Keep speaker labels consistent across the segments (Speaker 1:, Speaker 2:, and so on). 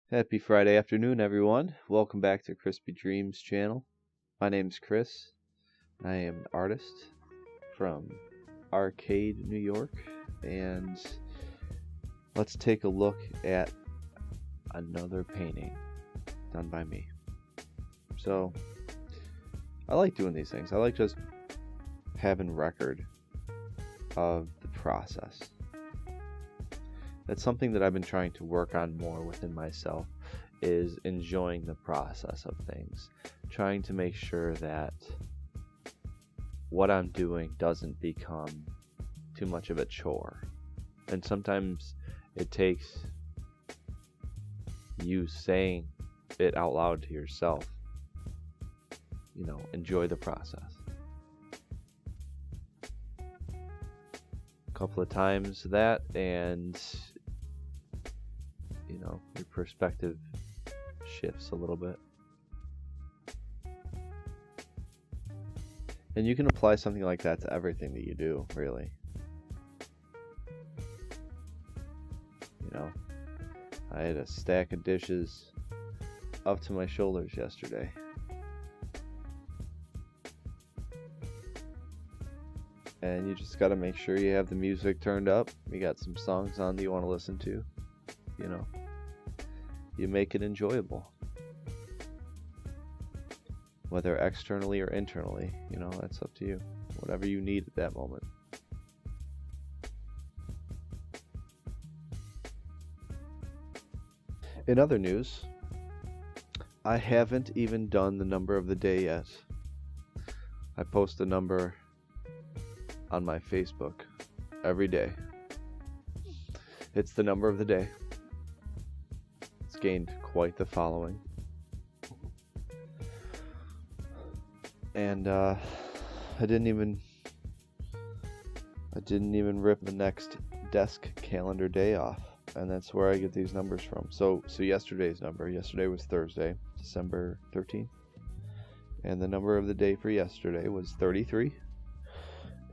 Speaker 1: Happy Friday afternoon, everyone. Welcome back to Krispy Dreemz channel. My name's Chris. I am an artist from Arcade, New York, and let's take a look at another painting done by me. So, I like doing these things. I like just having record of the process. That's something that I've been trying to work on more within myself, is enjoying the process of things. Trying to make sure that what I'm doing doesn't become too much of a chore. And sometimes it takes you saying it out loud to yourself. Enjoy the process. A couple of times that, and your perspective shifts a little bit. And you can apply something like that to everything that you do, really. I had a stack of dishes up to my shoulders yesterday. And you just got to make sure you have the music turned up. You got some songs on that you want to listen to. You make it enjoyable. Whether externally or internally, that's up to you. Whatever you need at that moment. In other news, I haven't even done the number of the day yet. I post a number on my Facebook every day. It's the number of the day. It's gained quite the following. And I didn't even rip the next desk calendar day off, and that's where I get these numbers from. So yesterday's number. Yesterday was Thursday, December 13th, and the number of the day for yesterday was 33.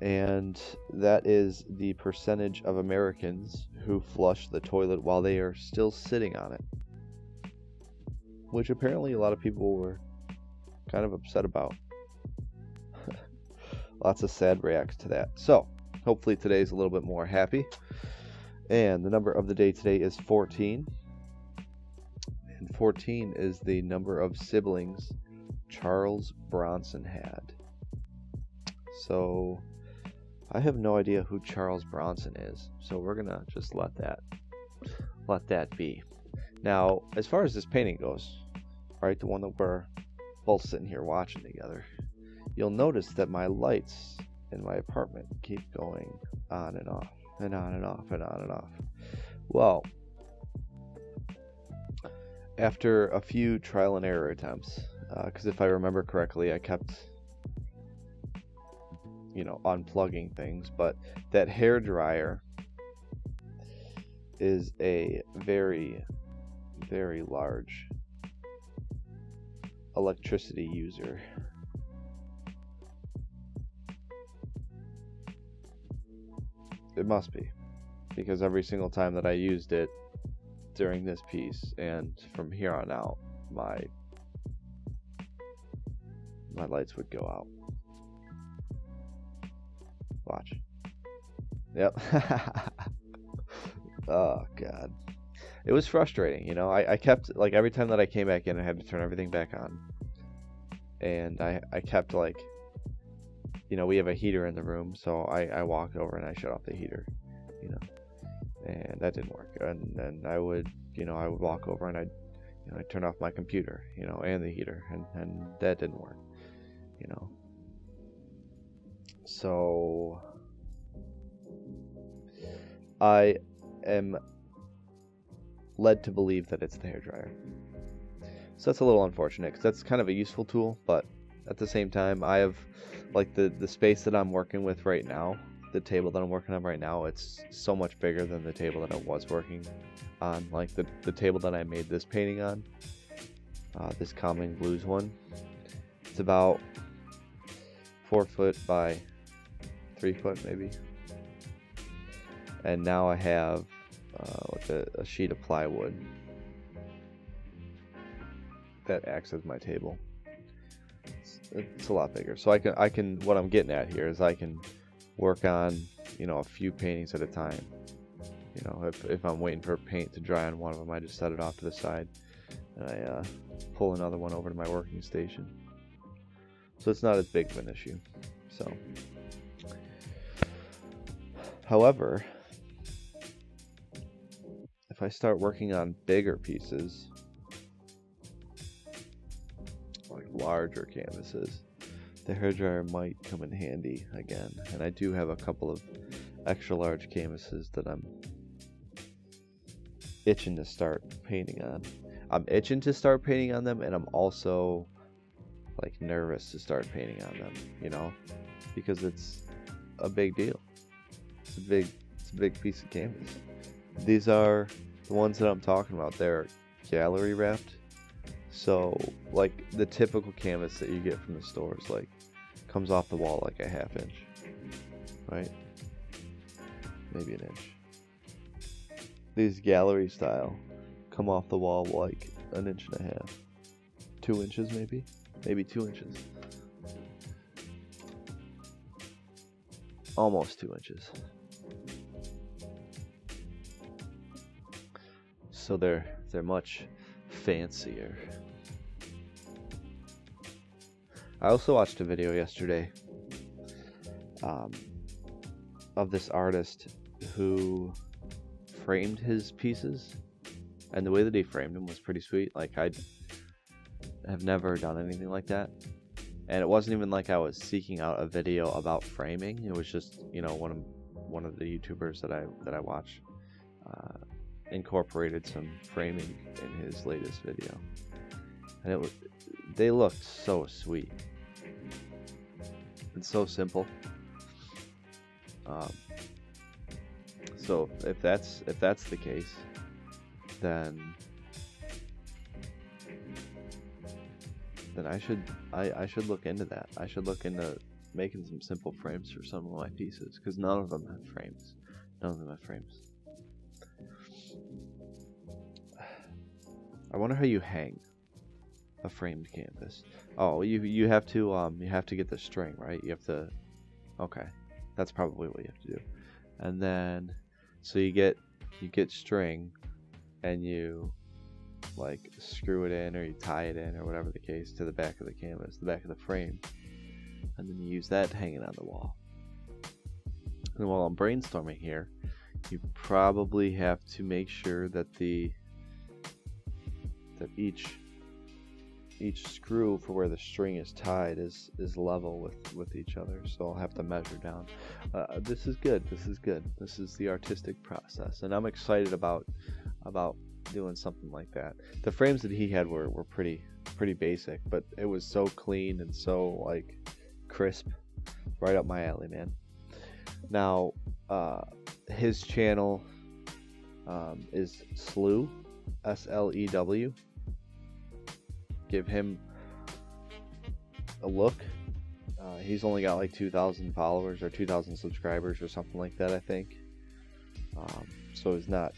Speaker 1: And that is the percentage of Americans who flush the toilet while they are still sitting on it, which apparently a lot of people were kind of upset about. Lots of sad reacts to that. So hopefully today's a little bit more happy. And the number of the day today is 14. And 14 is the number of siblings Charles Bronson had. So I have no idea who Charles Bronson is. So we're gonna just let that be. Now, as far as this painting goes, right, the one that we're both sitting here watching together, you'll notice that my lights in my apartment keep going on and off and on and off and on and off. Well, after a few trial and error attempts, because if I remember correctly, I kept unplugging things, but that hair dryer is a very, very large electricity user. It must be, because every single time that I used it during this piece and from here on out, my lights would go out. Watch. Yep. Oh god, it was frustrating. I kept, every time that I came back in, I had to turn everything back on, and I kept we have a heater in the room, so I walked over and I shut off the heater, and that didn't work. And then I would walk over and I'd turn off my computer, and the heater, and that didn't work, So I am led to believe that it's the hairdryer. So that's a little unfortunate, because that's kind of a useful tool, but at the same time, I have the space that I'm working with right now, the table that I'm working on right now, it's so much bigger than the table that I was working on. The table that I made this painting on, this Calming Blues one, it's about 4 foot by 3 foot maybe. And now I have a sheet of plywood that acts as my table. It's a lot bigger. So I can what I'm getting at here is I can work on, you know, a few paintings at a time. You know, if I'm waiting for paint to dry on one of them, I just set it off to the side and I pull another one over to my working station. So it's not as big of an issue. So, however, if I start working on bigger pieces, like larger canvases, the hairdryer might come in handy again. And I do have a couple of extra large canvases that I'm itching to start painting on. I'm itching to start painting on them, and I'm also like nervous to start painting on them, you know, because it's a big deal. It's a big piece of canvas. These are the ones that I'm talking about. They're gallery wrapped. So like the typical canvas that you get from the stores, like comes off the wall like a ½ inch, right? Maybe an inch. These gallery style come off the wall like an inch and a half. 2 inches maybe? Maybe 2 inches. Almost 2 inches. So they're much fancier. I also watched a video yesterday of this artist who framed his pieces, and the way that he framed them was pretty sweet. Like, I have never done anything like that, and it wasn't even like I was seeking out a video about framing. It was just, you know, one of the YouTubers that I watch incorporated some framing in his latest video, and they looked so sweet and so simple. So if that's the case, then I should look into that. I should look into making some simple frames for some of my pieces, because none of them have frames. I wonder how you hang a framed canvas. Oh, you have to get the string, right? You have to. Okay, that's probably what you have to do. And then, so you get string, and you like screw it in, or you tie it in, or whatever the case, to the back of the canvas, the back of the frame, and then you use that hanging on the wall. And while I'm brainstorming here, you probably have to make sure that each screw for where the string is tied is level with each other. So I'll have to measure down. This is good. This is the artistic process, and I'm excited about doing something like that. The frames that he had were pretty basic, but it was so clean and so like crisp, right up my alley, man. Now, his channel is Slew, SLEW. Give him a look. He's only got like 2,000 followers or 2,000 subscribers or something like that, I think. So he's not,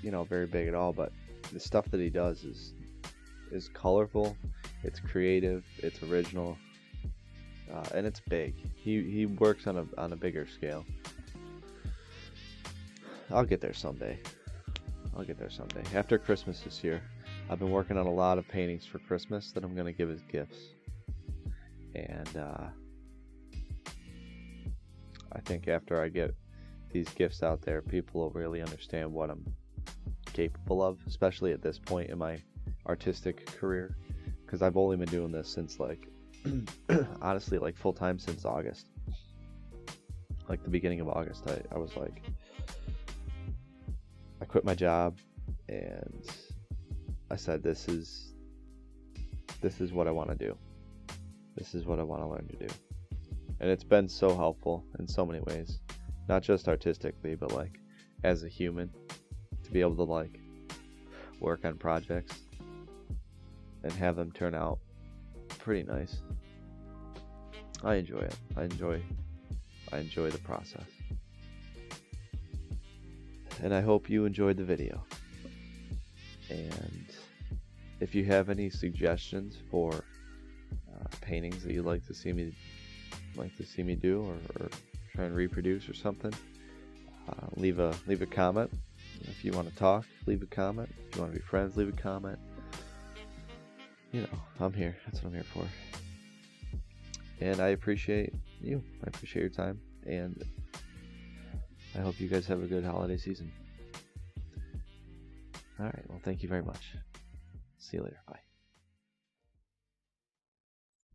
Speaker 1: you know, very big at all, but the stuff that he does is colorful, it's creative, it's original, and it's big. He works on a bigger scale. I'll get there someday. After Christmas this year, I've been working on a lot of paintings for Christmas that I'm going to give as gifts. And I think after I get these gifts out there, people will really understand what I'm capable of, especially at this point in my artistic career, because I've only been doing this since like honestly, like full-time since August. Like the beginning of August, I was like, I quit my job and I said, this is what I want to do. This is what I want to learn to do. And it's been so helpful in so many ways. Not just artistically, but like as a human, to be able to like work on projects and have them turn out pretty nice. I enjoy it. I enjoy the process. And I hope you enjoyed the video. And if you have any suggestions for paintings that you'd like to see me do, or try and reproduce or something, leave a comment. If you want to talk, leave a comment. If you want to be friends, leave a comment. You know, I'm here. That's what I'm here for. And I appreciate you. I appreciate your time, and I hope you guys have a good holiday season. All right. Well, thank you very much. See you later. Bye.